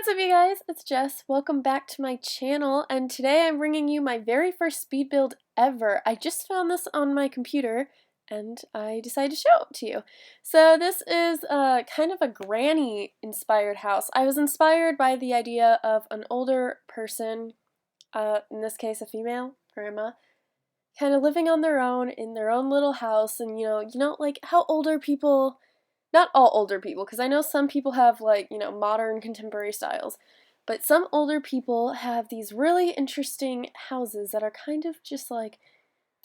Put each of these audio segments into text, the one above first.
What's up, you guys? It's Jess. Welcome back to my channel, and today I'm bringing you my very first speed build ever. I just found this on my computer, and I decided to show it to you. So this is kind of a granny-inspired house. I was inspired by the idea of an older person, in this case a female, grandma, kind of living on their own in their own little house, and like how older people, not all older people, because I know some people have like, modern contemporary styles, but some older people have these really interesting houses that are kind of just like,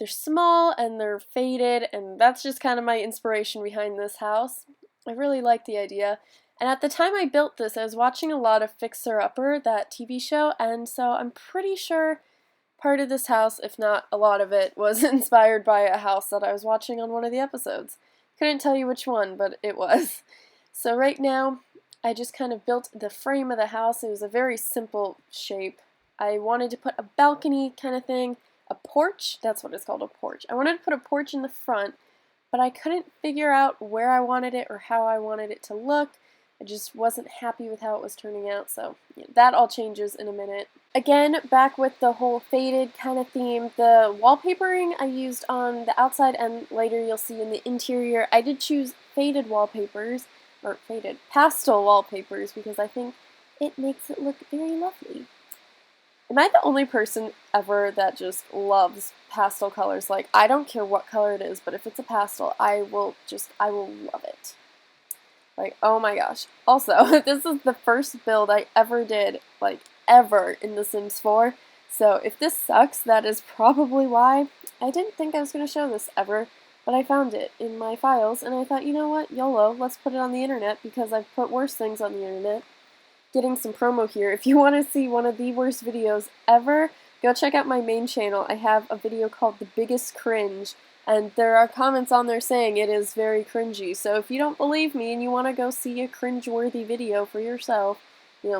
they're small and they're faded, and that's just kind of my inspiration behind this house. I really like the idea. And at the time I built this, I was watching a lot of Fixer Upper, that TV show, and so I'm pretty sure part of this house, if not a lot of it, was inspired by a house that I was watching on one of the episodes. Couldn't tell you which one, but it was. So right now, I just kind of built the frame of the house. It was a very simple shape. I wanted to put a balcony kind of thing, a porch, that's what it's called, a porch. I wanted to put a porch in the front, but I couldn't figure out where I wanted it or how I wanted it to look. I just wasn't happy with how it was turning out, so yeah, that all changes in a minute. Again, back with the whole faded kind of theme, the wallpapering I used on the outside, and later you'll see in the interior, I did choose faded wallpapers, or faded pastel wallpapers, because I think it makes it look very lovely. Am I the only person ever that just loves pastel colors? Like, I don't care what color it is, but if it's a pastel, I will love it. Like, oh my gosh. Also, this is the first build I ever did, like, ever in The Sims 4. So if this sucks, that is probably why. I didn't think I was going to show this ever, but I found it in my files, and I thought, you know what, YOLO, let's put it on the internet, because I've put worse things on the internet. Getting some promo here. If you want to see one of the worst videos ever, go check out my main channel. I have a video called The Biggest Cringe, and there are comments on there saying it is very cringy. So if you don't believe me and you want to go see a cringe-worthy video for yourself,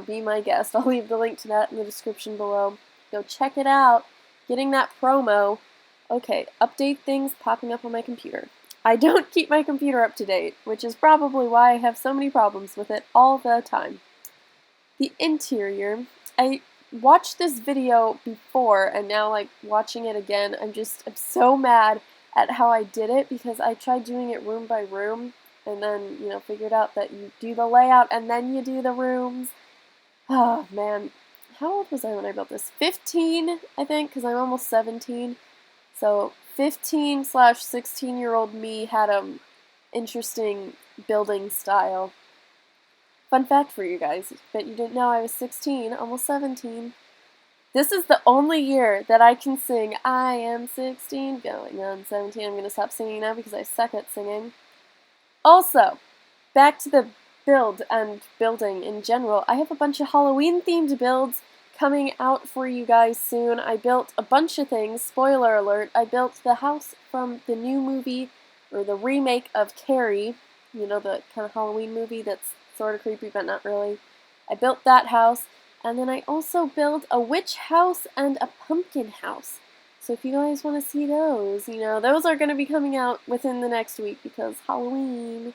be my guest. I'll leave the link to that in the description below. Go check it out. Getting that promo. Okay, update things popping up on my computer. I don't keep my computer up to date, which is probably why I have so many problems with it all the time. The interior, I watched this video before, and now, like, watching it again, I'm so mad at how I did it, because I tried doing it room by room, and then, figured out that you do the layout and then you do the rooms. Oh, man. How old was I when I built this? 15, I think, because I'm almost 17. So 15/16-year-old me had interesting building style. Fun fact for you guys, bet you didn't know I was 16, almost 17. This is the only year that I can sing I am 16, going on 17. I'm going to stop singing now because I suck at singing. Also, back to the build and building in general, I have a bunch of Halloween-themed builds coming out for you guys soon. I built a bunch of things. Spoiler alert, I built the house from the new movie, or the remake of Carrie, the kind of Halloween movie that's sort of creepy but not really. I built that house, and then I also built a witch house and a pumpkin house. So if you guys want to see those, those are going to be coming out within the next week, because Halloween.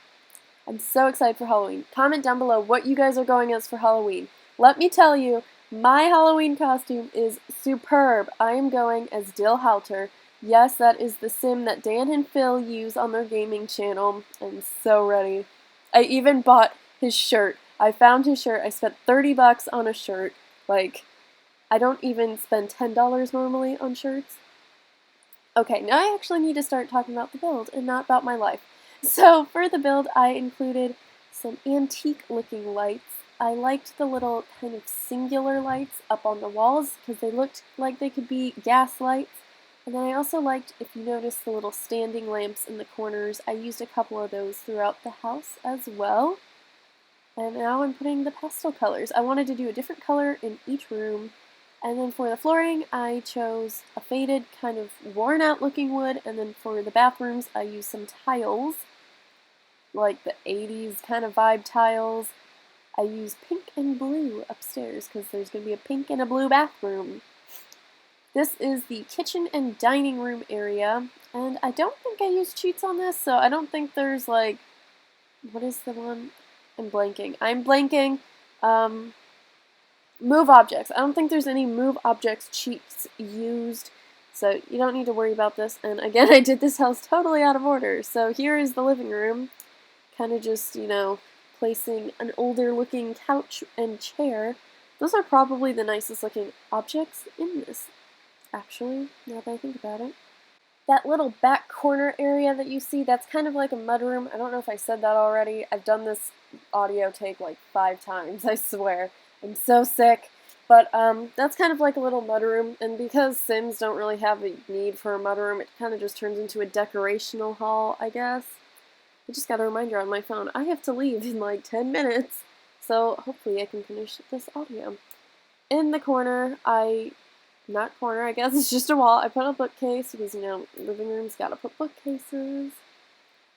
I'm so excited for Halloween. Comment down below what you guys are going as for Halloween. Let me tell you, my Halloween costume is superb. I am going as Dill Halter. Yes, that is the sim that Dan and Phil use on their gaming channel. I'm so ready. I even bought his shirt. I found his shirt. I spent 30 bucks on a shirt. Like, I don't even spend $10 normally on shirts. Okay, now I actually need to start talking about the build and not about my life. So for the build, I included some antique-looking lights. I liked the little kind of singular lights up on the walls because they looked like they could be gas lights. And then I also liked, if you notice, the little standing lamps in the corners. I used a couple of those throughout the house as well. And now I'm putting the pastel colors. I wanted to do a different color in each room. And then for the flooring, I chose a faded, kind of worn-out looking wood. And then for the bathrooms, I used some tiles, like the 80s kind of vibe tiles. I used pink and blue upstairs because there's going to be a pink and a blue bathroom. This is the kitchen and dining room area, and I don't think I used cheats on this, so I don't think there's, like, what is the one? I'm blanking. move objects. I don't think there's any move objects cheats used, so you don't need to worry about this. And again, I did this house totally out of order. So here is the living room, kind of just, you know, placing an older looking couch and chair. Those are probably the nicest looking objects in this, actually, now that I think about it. That little back corner area that you see, that's kind of like a mudroom. I don't know if I said that already. I've done this audio take like 5 times, I swear. I'm so sick. But that's kind of like a little mudroom, and because Sims don't really have a need for a mudroom, it kind of just turns into a decorational hall, I guess. I just got a reminder on my phone. I have to leave in like 10 minutes, so hopefully I can finish this audio. In the corner, not corner, I guess, it's just a wall. I put a bookcase because, you know, living room's gotta put bookcases.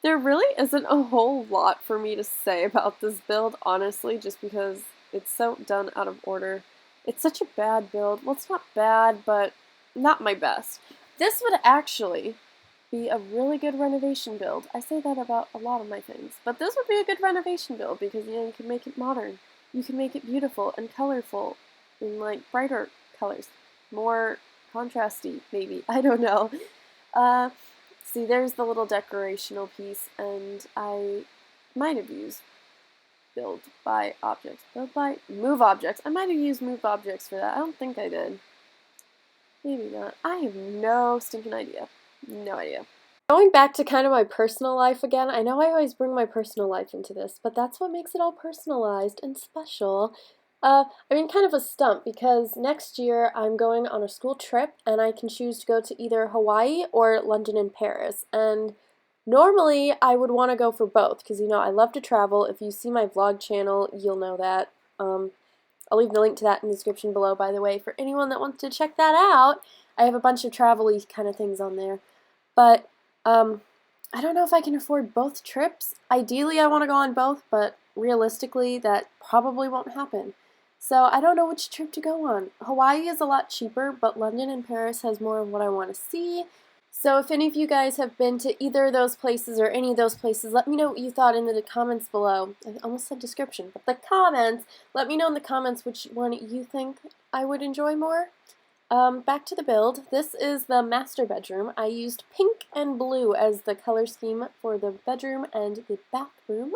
There really isn't a whole lot for me to say about this build, honestly, just because it's so done out of order. It's such a bad build. Well, it's not bad, but not my best. This would actually be a really good renovation build. I say that about a lot of my things, but this would be a good renovation build because, you know, you can make it modern. You can make it beautiful and colorful in, like, brighter colors. More contrasty, maybe. I don't know. See, there's the little decorational piece, and I might have used build by objects. Build by move objects. I might have used move objects for that. I don't think I did. Maybe not. I have no stinking idea. No idea. Going back to kind of my personal life again, I know I always bring my personal life into this, but that's what makes it all personalized and special. I mean, kind of a stump, because next year I'm going on a school trip, and I can choose to go to either Hawaii or London and Paris, and normally I would want to go for both, because, you know, I love to travel. If you see my vlog channel, you'll know that. I'll leave the link to that in the description below, by the way, for anyone that wants to check that out. I have a bunch of travel-y kind of things on there. But I don't know if I can afford both trips. Ideally, I want to go on both, but realistically, that probably won't happen. So I don't know which trip to go on. Hawaii is a lot cheaper, but London and Paris has more of what I want to see. So if any of you guys have been to either of those places or any of those places, let me know what you thought in the comments below. I almost said description, but the comments. Let me know in the comments which one you think I would enjoy more. Back to the build. This is the master bedroom. I used pink and blue as the color scheme for the bedroom and the bathroom.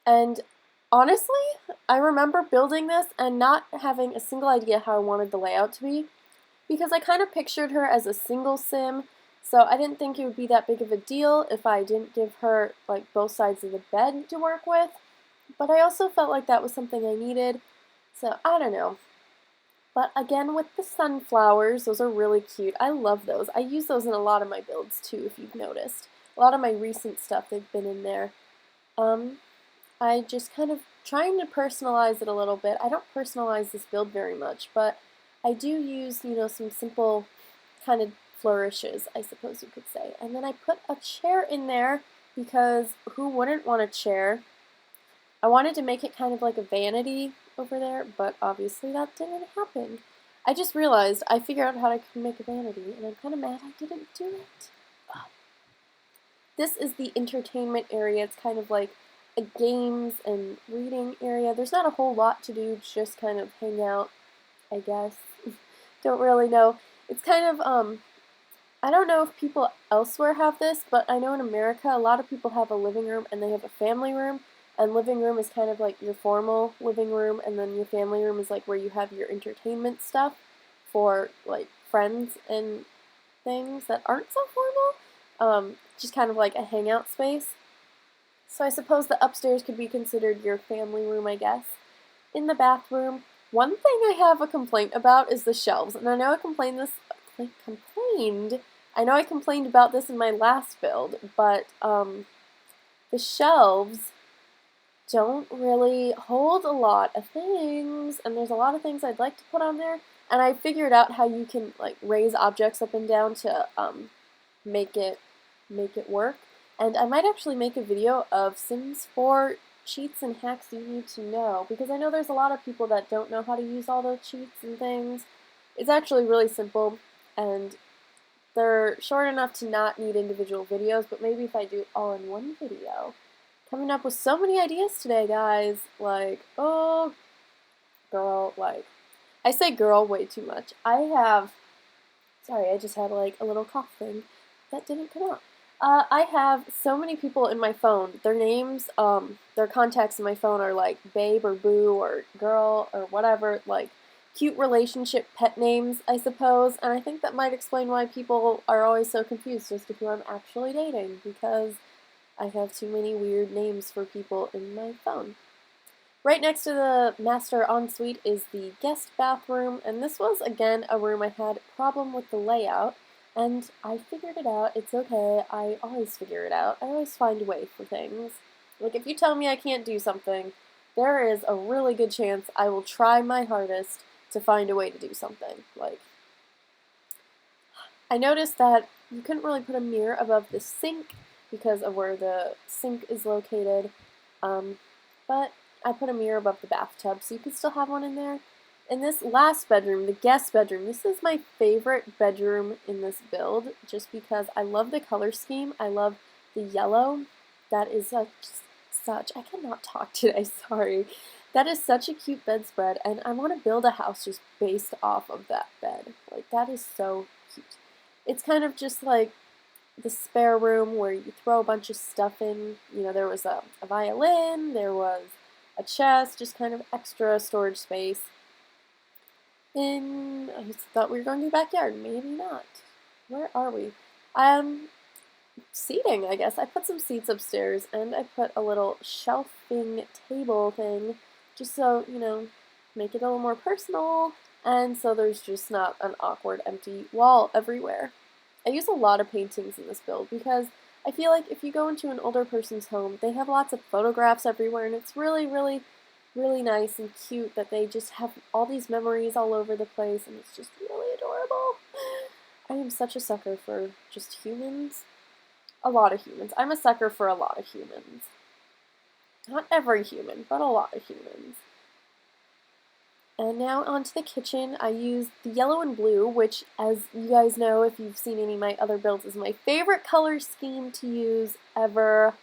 And honestly, I remember building this and not having a single idea how I wanted the layout to be, because I kind of pictured her as a single sim, so I didn't think it would be that big of a deal if I didn't give her like both sides of the bed to work with, but I also felt like that was something I needed, so I don't know. But again, with the sunflowers, those are really cute. I love those. I use those in a lot of my builds too, if you've noticed. A lot of my recent stuff, they've been in there. I just kind of trying to personalize it a little bit. I don't personalize this build very much, but I do use, you know, some simple kind of flourishes, I suppose you could say. And then I put a chair in there because who wouldn't want a chair? I wanted to make it kind of like a vanity over there, but obviously that didn't happen. I just realized I figured out how I could make a vanity, and I'm kind of mad I didn't do it. Ugh. This is the entertainment area. It's kind of like a games and reading area. There's not a whole lot to do, just kind of hang out, I guess. Don't really know. It's kind of, I don't know if people elsewhere have this, but I know in America a lot of people have a living room and they have a family room. And living room is kind of like your formal living room, and then your family room is like where you have your entertainment stuff for like friends and things that aren't so formal. Just kind of like a hangout space. So I suppose the upstairs could be considered your family room, I guess. In the bathroom, one thing I have a complaint about is the shelves, and I know I complained about this in my last build, but the shelves don't really hold a lot of things, and there's a lot of things I'd like to put on there, and I figured out how you can like raise objects up and down to make it work. And I might actually make a video of Sims 4 cheats and hacks you need to know, because I know there's a lot of people that don't know how to use all those cheats and things. It's actually really simple, and they're short enough to not need individual videos, but maybe if I do it all in one video. Coming up with so many ideas today, guys. Like, oh, girl, like, I say girl way too much. Sorry, I just had like a little cough thing that didn't come out. I have so many people in my phone. Their names, their contacts in my phone are like babe or boo or girl or whatever, like cute relationship pet names, I suppose. And I think that might explain why people are always so confused as to who I'm actually dating, because I have too many weird names for people in my phone. Right next to the master ensuite is the guest bathroom, and this was, again, a room I had a problem with the layout, and I figured it out. It's okay. I always figure it out. I always find a way for things. Like, if you tell me I can't do something, there is a really good chance I will try my hardest to find a way to do something. Like, I noticed that you couldn't really put a mirror above the sink because of where the sink is located, but I put a mirror above the bathtub so you could still have one in there. In this last bedroom, the guest bedroom, this is my favorite bedroom in this build just because I love the color scheme. I love the yellow. That is such, I cannot talk today, sorry. That is such a cute bedspread, and I want to build a house just based off of that bed. Like, that is so cute. It's kind of just like the spare room where you throw a bunch of stuff in. You know, there was a violin, there was a chest, just kind of extra storage space. And I just thought we were going to the backyard. Maybe not. Where are we? Seating, I guess. I put some seats upstairs, and I put a little shelving table thing, just so, you know, make it a little more personal, and so there's just not an awkward empty wall everywhere. I use a lot of paintings in this build because I feel like if you go into an older person's home, they have lots of photographs everywhere, and it's really, really, really nice and cute that they just have all these memories all over the place, and it's just really adorable. I am such a sucker for just humans. A lot of humans. I'm a sucker for a lot of humans. Not every human, but a lot of humans. And now onto the kitchen. I used the yellow and blue, which, as you guys know if you've seen any of my other builds, is my favorite color scheme to use ever.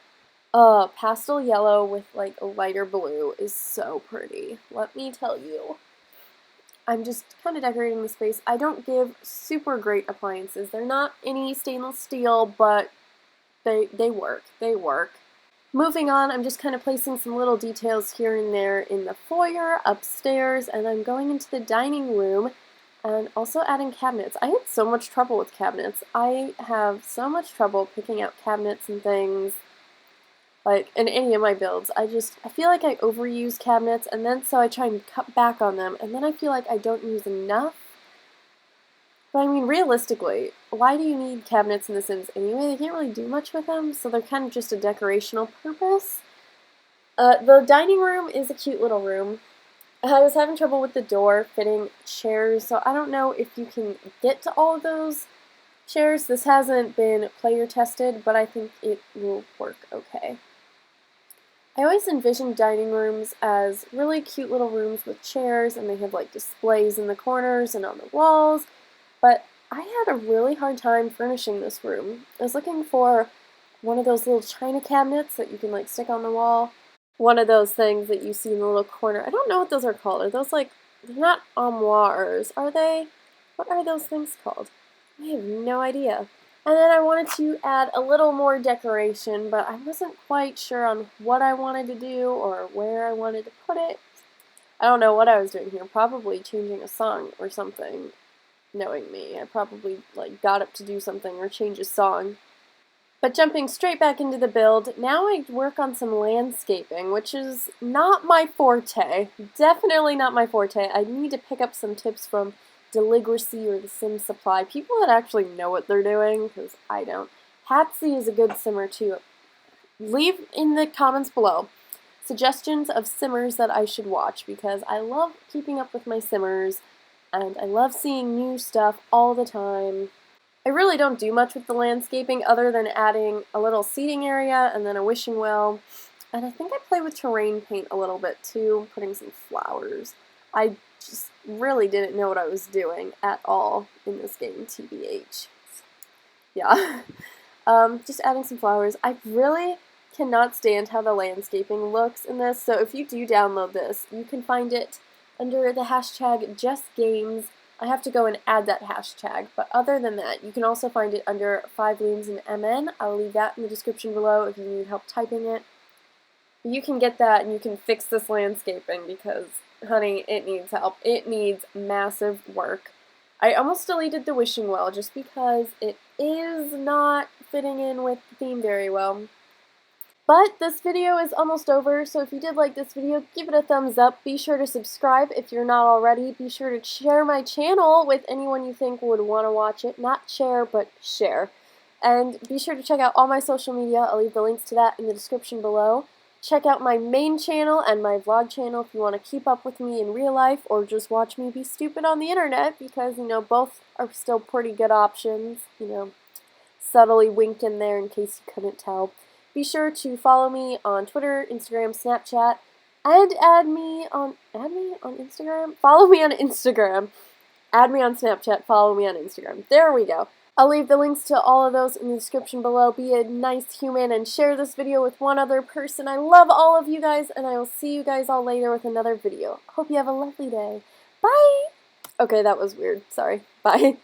Pastel yellow with like a lighter blue is so pretty. Let me tell you. I'm just kind of decorating the space. I don't give super great appliances. They're not any stainless steel, but they work. They work. Moving on, I'm just kind of placing some little details here and there in the foyer, upstairs, and I'm going into the dining room and also adding cabinets. I had so much trouble with cabinets. I have so much trouble picking out cabinets and things, like in any of my builds. I feel like I overuse cabinets, and then so I try and cut back on them, and then I feel like I don't use enough. But I mean, realistically, why do you need cabinets in The Sims anyway? They can't really do much with them, so they're kind of just a decorational purpose. The dining room is a cute little room. I was having trouble with the door fitting chairs, so I don't know if you can get to all of those chairs. This hasn't been player tested, but I think it will work okay. I always envisioned dining rooms as really cute little rooms with chairs, and they have like displays in the corners and on the walls. But I had a really hard time furnishing this room. I was looking for one of those little china cabinets that you can like stick on the wall. One of those things that you see in the little corner. I don't know what those are called. Are those like, they're not armoires, are they? What are those things called? I have no idea. And then I wanted to add a little more decoration, but I wasn't quite sure on what I wanted to do or where I wanted to put it. I don't know what I was doing here. Probably changing a song or something. Knowing me, I probably like got up to do something or change a song. But jumping straight back into the build, now I work on some landscaping, which is not my forte. Definitely not my forte. I need to pick up some tips from Deligracy or the Sim Supply. People that actually know what they're doing, because I don't. Hatsy is a good simmer too. Leave in the comments below suggestions of simmers that I should watch, because I love keeping up with my simmers. And I love seeing new stuff all the time. I really don't do much with the landscaping other than adding a little seating area and then a wishing well. And I think I play with terrain paint a little bit too, putting some flowers. I just really didn't know what I was doing at all in this game, TBH. Yeah. Just adding some flowers. I really cannot stand how the landscaping looks in this, so if you do download this, you can find it under the hashtag JustGames. I have to go and add that hashtag, but other than that, you can also find it under 5 Looms and MN. I'll leave that in the description below if you need help typing it. But you can get that and you can fix this landscaping because, honey, it needs help. It needs massive work. I almost deleted the wishing well just because it is not fitting in with the theme very well. But this video is almost over, so if you did like this video, give it a thumbs up. Be sure to subscribe if you're not already. Be sure to share my channel with anyone you think would want to watch it. Not share, but share. And be sure to check out all my social media. I'll leave the links to that in the description below. Check out my main channel and my vlog channel if you want to keep up with me in real life or just watch me be stupid on the internet because, both are still pretty good options. Subtly wink in there in case you couldn't tell. Be sure to follow me on Twitter, Instagram, Snapchat, and add me on Instagram? Follow me on Instagram. Add me on Snapchat, follow me on Instagram. There we go. I'll leave the links to all of those in the description below. Be a nice human and share this video with one other person. I love all of you guys, and I will see you guys all later with another video. Hope you have a lovely day. Bye! Okay, that was weird. Sorry. Bye.